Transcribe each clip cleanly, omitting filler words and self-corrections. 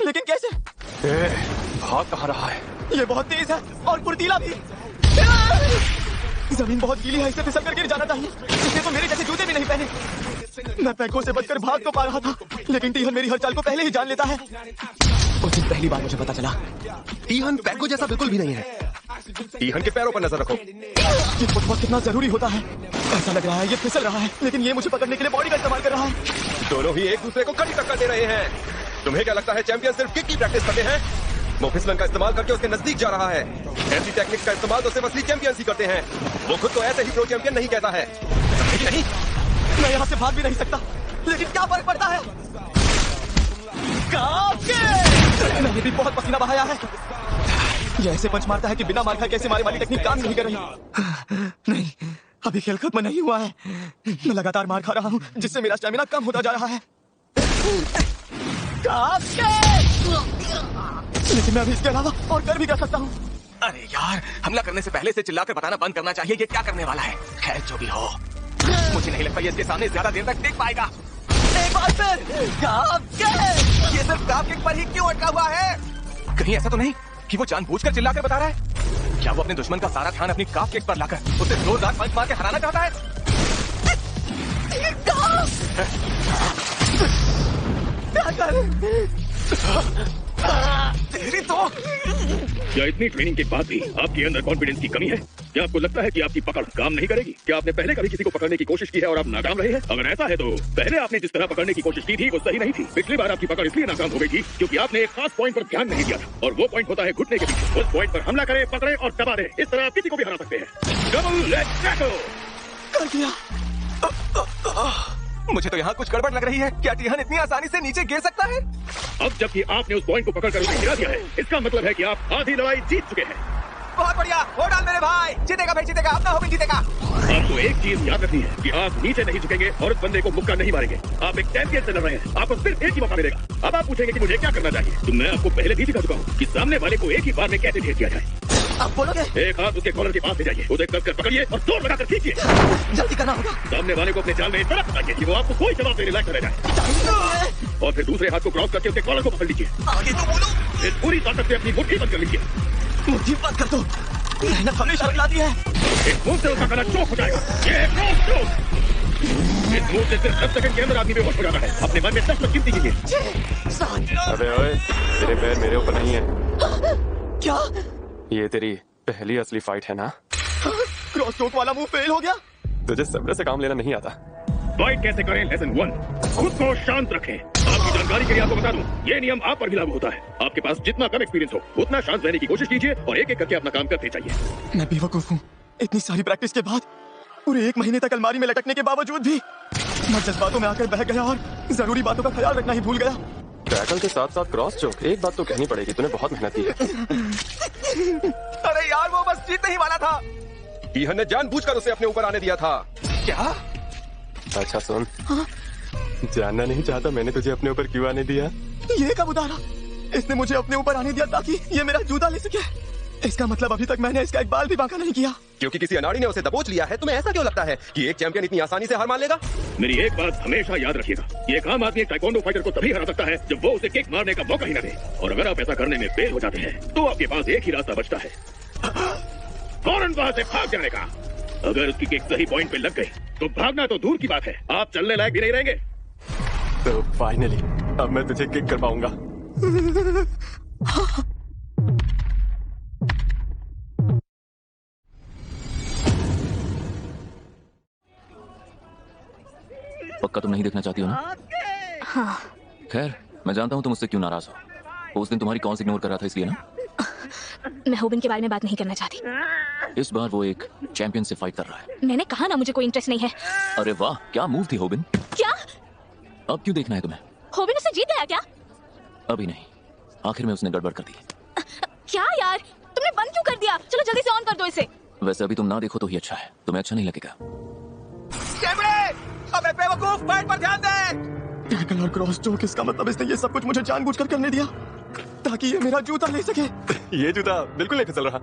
लेकिन कैसे? भाग कहाँ रहा है? ये बहुत तेज है और फुर्तीला भी। जमीन बहुत गीली है, इसे फिसल कर गिर जाना चाहिए। इसने तो मेरे जैसे जूते भी नहीं पहने। मैं पैगो से बचकर भाग तो पा रहा था, लेकिन टीहन मेरी हर चाल को पहले ही जान लेता है। उस दिन पहली बार मुझे पता चला, टीहन पैगो जैसा बिल्कुल भी नहीं है। टीहन के पैरों पर नजर रखो। ये फुटवर्क कितना जरूरी होता है। ऐसा लग रहा है ये फिसल रहा है, लेकिन ये मुझे पकड़ने के लिए बॉडी का इस्तेमाल कर रहा है। दोनों ही एक दूसरे को कड़ी टक्कर दे रहे हैं। तुम्हें क्या लगता है चैंपियन सिर्फ किक की प्रैक्टिस करते हैं? वो फिसलन का इस्तेमाल करके उसके नजदीक जा रहा है। ऐसी टेक्निक्स का इस्तेमाल तो सिर्फ असली चैंपियंस ही करते हैं। वो खुद तो ऐसे ही प्रो चैंपियन नहीं कहता है। नहीं, मैं यहाँ से भाग भी नहीं सकता, लेकिन क्या फर्क पड़ता है? मैंने भी बहुत पसीना बहाया है। ये ऐसे पंच मारता है कि बिना मार खाए कैसे मारे वाली टेक्निक काम नहीं कर रही। नहीं, अभी खेल खत्म नहीं हुआ है। मैं लगातार मार खा रहा हूँ, जिससे मेरा स्टैमिना कम होता जा रहा है। लेकिन मैं अभी इसके अलावा और कर भी कर सकता हूँ। अरे यार, हमला करने से पहले से चिल्लाकर बताना बंद करना चाहिए ये क्या करने वाला है। खैर जो भी हो, मुझे नहीं लगता ये इसके सामने ज्यादा देर तक टिक पाएगा। एक बार फिर ये सिर्फ काफ किक पर ही क्यों अटका हुआ है? कहीं ऐसा तो नहीं कि वो जानबूझकर चिल्लाकर बता रहा है? क्या वो अपने दुश्मन का सारा ध्यान अपनी काफ किक पर लाकर उसे जोरदार पंच मार के हराना चाहता है? तेरी तो क्या इतनी ट्रेनिंग के बाद भी आपके अंदर कॉन्फिडेंस की कमी है? क्या आपको लगता है कि आपकी पकड़ काम नहीं करेगी? क्या आपने पहले कभी किसी को पकड़ने की कोशिश की है और आप नाकाम रहे हैं? अगर ऐसा है तो पहले आपने जिस तरह पकड़ने की कोशिश की थी वो सही नहीं थी। पिछली बार आपकी पकड़ इसलिए नाकाम हो गई थी क्योंकि आपने एक खास पॉइंट पर ध्यान नहीं दिया था, और वो पॉइंट होता है घुटने के पीछे। उस पॉइंट पर हमला करे, पकड़े और दबा दे। इस तरह आप किसी को भी हरा सकते हैं। डबल लेग टैकल कर दिया। मुझे तो यहाँ कुछ गड़बड़ लग रही है। क्या टीहन इतनी आसानी से नीचे गिर सकता है? अब जबकि आपने उस पॉइंट को पकड़कर उसे गिरा दिया है, इसका मतलब है कि आप आधी लड़ाई जीत चुके हैं। बहुत बढ़िया, हो डाल मेरे भाई। जीतेगा भाई, जीतेगा, अपना होबिन जीतेगा। आपको एक चीज याद रखनी है कि आप नीचे नहीं झुकेंगे और उस बंदे को मुक्का नहीं मारेंगे। आप एक चैंपियन से लड़ रहे हैं, आपको सिर्फ एक ही मौका मिलेगा। अब आप पूछेंगे कि मुझे क्या करना चाहिए, तो मैं आपको पहले भी सिखा चुका हूँ कि सामने वाले को एक ही बार में कैसे ढेर किया जाए। अब बोलोगे? एक हाथ उसके कॉलर के पास ले जाइए, उसे कसकर पकड़िए और जोर लगाकर खींचिए। जल्दी करना होगा। सामने वाले को अपने जाल में इस तरह फंसाइए कि वो आपको कोई जवाब देने लायक न रह जाए, और फिर दूसरे हाथ को क्रॉस करके उसके कॉलर को पकड़ लीजिए। आगे तो बोलो। इस पूरी ताकत से अपनी मुट्ठी बंद कर लीजिए। मुट्ठी बंद कर दो। मेहनत हमेशा रखलाती है। इस मूव से उसका गला चौक हो जाएगा। ये क्रॉस चौक। इस मूव से सिर्फ 10 सेकंड के अंदर आदमी बेहोश हो जाता है। अपने मन में 10 तक गिनती कीजिए। 6, 7। अबे ओए, तेरे पैर मेरे ऊपर नहीं है। क्या? ये तेरी पहली असली फाइट है ना? क्रॉस चोक वाला मूव फेल हो गया। तुझे सब्र से काम लेना नहीं आता। फाइट कैसे करें लेसन 1, खुद को शांत रखें। आपकी जानकारी के लिए आपको बता दूं, ये नियम आप पर भी लागू होता है। आपके पास जितना कम एक्सपीरियंस हो उतना शांत रहने की कोशिश कीजिए और एक एक करके अपना काम करते जाइए। मैं बेवकूफ हूँ। इतनी सारी प्रैक्टिस के बाद, पूरे 1 महीने तक अलमारी में लटकने के बावजूद भी मैं जज्बातों में आकर बह गया और जरूरी बातों का ख्याल रखना ही भूल गया। टैकल के साथ साथ क्रॉस चोक, एक बात तो कहनी पड़ेगी, तूने बहुत मेहनत की है। अरे यार, वो बस जीतने ही वाला था। टीहन ने जानबूझकर उसे अपने ऊपर आने दिया था। क्या? अच्छा सुन, जानना नहीं चाहता मैंने तुझे अपने ऊपर क्यों आने दिया? ये कब उतारा? इसने मुझे अपने ऊपर आने दिया ताकि ये मेरा जूता ले सके। इसका मतलब अभी तक मैंने इसका एक बाल भी बांका नहीं किया। क्योंकि किसी अनाड़ी ने उसे दबोच लिया है। तुम्हें ऐसा क्यों लगता है कि एक चैंपियन इतनी आसानी से हार मान लेगा? मेरी एक बात हमेशा याद रखिएगा, ये काम आदमी एक टाइकोंडो फाइटर को तभी हरा सकता है जब वो उसे किक मारने का मौका ही न दे। और अगर आप ऐसा करने में फेल हो जाते हैं तो आपके पास एक ही रास्ता बचता है, फौरन वहां से भाग जाने का। अगर उसकी किक सही पॉइंट पे लग गई तो भागना तो दूर की बात है, आप चलने लायक भी नहीं रहेंगे। तो फाइनली अब मैं तुझे किक कर पाऊंगा। पक्का तुम नहीं देखना चाहती हो ना? हाँ। खैर, मैं जानता हूँ तुम मुझसे क्यों नाराज हो। उस दिन तुम्हारी कॉल्स इग्नोर कर रहा था इसलिए ना? मैं होबिन के बारे में बात नहीं करना चाहती। इस बार वो एक चैंपियन से फाइट कर रहा है। मैंने कहा ना मुझे कोई इंटरेस्ट नहीं है। अरे वाह, क्या मूव थी होबिन। क्या? अब क्यों देखना है तुम्हें? होबिन उसे जीत गया क्या? अभी नहीं, आखिर में उसने गड़बड़ कर दी। क्या यार, तुमने बंद क्यों कर दिया? चलो जल्दी से ऑन कर दो इसे। वैसे अभी तुम ना देखो तो ही अच्छा है, तुम्हें अच्छा नहीं लगेगा। अबे बेवकूफ, फाइट पर ध्यान दे। टैकल और क्रॉस चोक, इसका मतलब इसने ये सब कुछ मुझे जानबूझकर करने दिया ताकि ये मेरा जूता ले सके। ये जूता बिल्कुल नहीं फिसल रहा।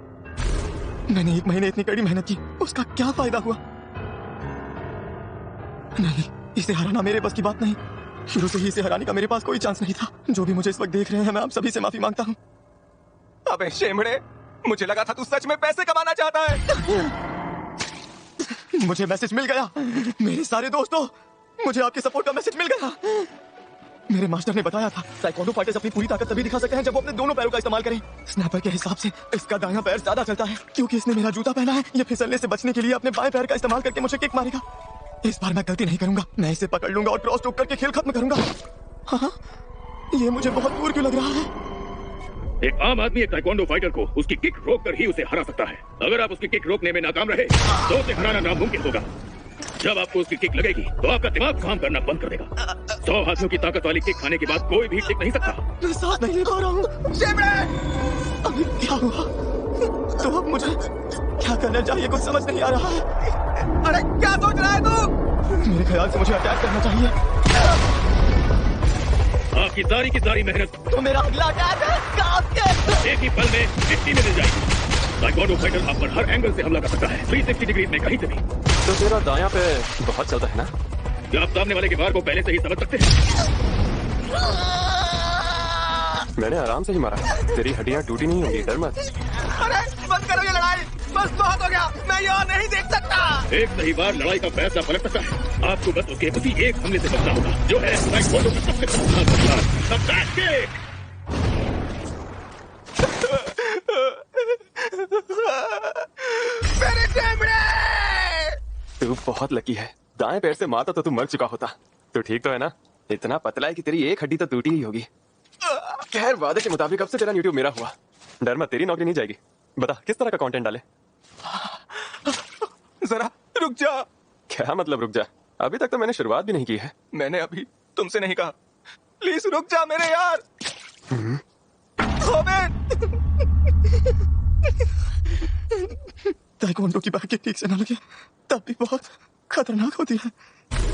मैंने 1 महीने इतनी कड़ी मेहनत की, उसका क्या फायदा हुआ? नहीं, इसे हराना मेरे बस की बात नहीं। शुरू से ही इसे हराने का मेरे पास कोई चांस नहीं था। जो भी मुझे इस वक्त देख रहे हैं, मैं आप सभी से माफी मांगता हूँ। अबे शेमड़े, मुझे लगा था तू सच में पैसे कमाना चाहता है। मुझे मैसेज मिल गया मेरे सारे दोस्तों, मुझे आपके सपोर्ट का मैसेज मिल गया। मेरे मास्टर ने बताया था ताइक्वांडो फाइटर्स अपनी पूरी ताकत तभी दिखा सकते हैं जब वो अपने दोनों पैरों का इस्तेमाल करें। स्नैपर के हिसाब से इसका दायां पैर ज्यादा चलता है क्योंकि इसने मेरा जूता पहना है। ये फिसलने से बचने के लिए अपने बाएं पैर का इस्तेमाल करके मुझे किक मारेगा। इस बार मैं गलती नहीं करूंगा, मैं इसे पकड़ लूंगा और क्रॉस टोक करके खेल खत्म करूंगा। हाँ, ये मुझे बहुत दूर क्यों लग रहा है? एक आम आदमी एक ताइक्वांडो फाइटर को उसकी किक रोककर ही उसे हरा सकता है। अगर आप उसकी किक रोकने में नाकाम रहे तो उसे हराना नामुमकिन होगा। जब आपको उसकी किक लगेगी तो आपका दिमाग काम करना बंद कर देगा। 100 हाथियों की ताकत वाली किक खाने के बाद कोई भी टिक नहीं सकता। मैं सांस नहीं ले पा रहा हूँ। अभी क्या हुआ? तो अब मुझे क्या करना चाहिए कुछ समझ नहीं आ रहा है। अरे क्या सोच रहा है तू? मेरे ख्याल से मुझे अटैक करना चाहिए। आपकी सारी की सारी मेहनत तो मेरा अगला अटैक है एक ही पल में मिट्टी में मिल जाएगी। ताइक्वांडो फाइटर आप पर हर एंगल से हमला कर सकता है, 360 डिग्री में कहीं से भी। तो तेरा दायां पैर बहुत चलता है ना? क्या आप सामने वाले के वार को पहले से ही समझ सकते हैं? मैंने आराम से ही मारा, तेरी हड्डियां टूटी नहीं होंगी, डर मत। अरे बंद करो ये लड़ाई, बस बहुत हो गया, मैं ये और नहीं देख सकता। एक सही बार लड़ाई का फैसला पलट सकता है। आपको बस उसके उसी एक हमले से बचना होगा जो है ताइक्वांडो का सबसे खतरनाक हथियार, द बैक किक। मेरे टेबड़े! तू बहुत लकी है, दाएं पैर से मारता तो तू मर चुका होता। तू ठीक तो है ना? इतना पतला है कि तेरी एक हड्डी तो टूटी ही होगी। खैर वादे के मुताबिक अब से तेरा यूट्यूब मेरा हुआ। डर मत, तेरी नौकरी नहीं जाएगी। बता किस तरह का कंटेंट डाले? जरा रुक जा। क्या मतलब रुक जा? अभी तक तो मैंने शुरुआत भी नहीं की है। मैंने अभी तुमसे नहीं कहा, प्लीज रुक जा मेरे यार। ताइक्वांडो की बैक किक ठीक से ना लगे तब भी बहुत खतरनाक होती है।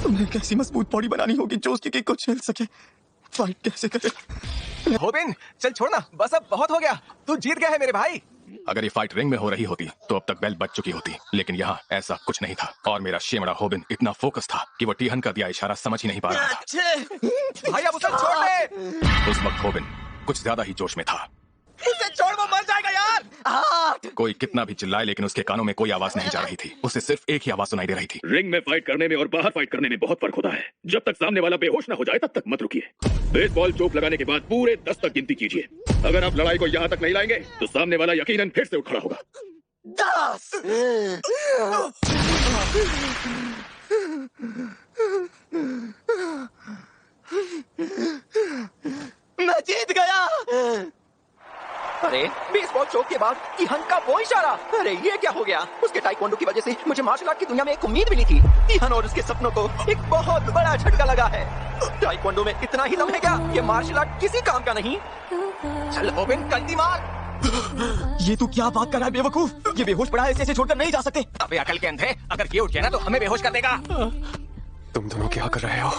तुम्हें एक ऐसी मजबूत बॉडी बनानी होगी जो उसकी किक को झेल सके। फाइट कैसे करे? होबिन चल छोड़ना, बस अब बहुत हो गया, तू जीत गया है मेरे भाई। अगर ये फाइट रिंग में हो रही होती तो अब तक बेल बच चुकी होती, लेकिन यहाँ ऐसा कुछ नहीं था और मेरा शेमड़ा होबिन इतना फोकस था कि वो टीहन का दिया इशारा समझ ही नहीं पा रहा था। भाई अब उसे छोड़ दे। उस वक्त होबिन कुछ ज्यादा ही जोश में था। उसे छोड़, वो मर जाएगा यार। कोई कितना भी चिल्लाए लेकिन उसके कानों में कोई आवाज नहीं जा रही थी। उसे सिर्फ एक ही आवाज सुनाई दे रही थी। रिंग में फाइट करने में और बाहर फाइट करने में बहुत फर्क होता है। जब तक सामने वाला बेहोश ना हो जाए तब तक मत रुकिए। बेसबॉल चोक लगाने के बाद पूरे 10 तक गिनती कीजिए। अगर आप लड़ाई को यहाँ तक नहीं लाएंगे तो सामने वाला यकीनन फिर से उठ खड़ा होगा। 10। मैं जीत गया। अरे बेसबॉल चोक के बाद ईहन का वो इशारा, अरे ये क्या हो गया? उसके ताइक्वांडो की वजह से मुझे मार्शल आर्ट की दुनिया में एक उम्मीद मिली थी। ईहन और उसके सपनों को एक बहुत बड़ा झटका लगा है। ताइक्वांडो में इतना ही दम है क्या? ये मार्शल आर्ट किसी काम का नहीं। चल होबिन कंटी मार। ये तू क्या बात कर रहा है बेवकूफ? ये बेहोश पड़ा है, इसे छोड़कर नहीं जा सकते। अबे अकल के अंधे, अगर ये उठ गया ना तो हमें बेहोश कर देगा। तुम दोनों क्या कर रहे हो?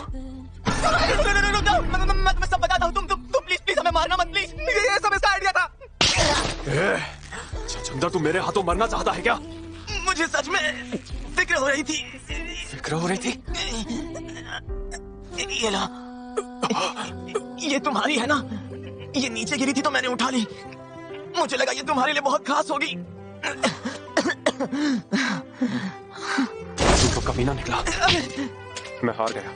मैं सब बताता हूँ। तुम प्लीज हमें मारना मत प्लीज। ये सब इसका आइडिया था। चंदा तू मेरे हाथों मरना चाहता है क्या? मुझे सच में फिक्र हो रही थी। फिक्र हो रही थी? ये ला, ये तुम्हारी है ना? ये नीचे गिरी थी तो मैंने उठा ली। मुझे लगा ये तुम्हारे लिए बहुत खास होगी। तू तो कमीना निकला। मैं हार गया।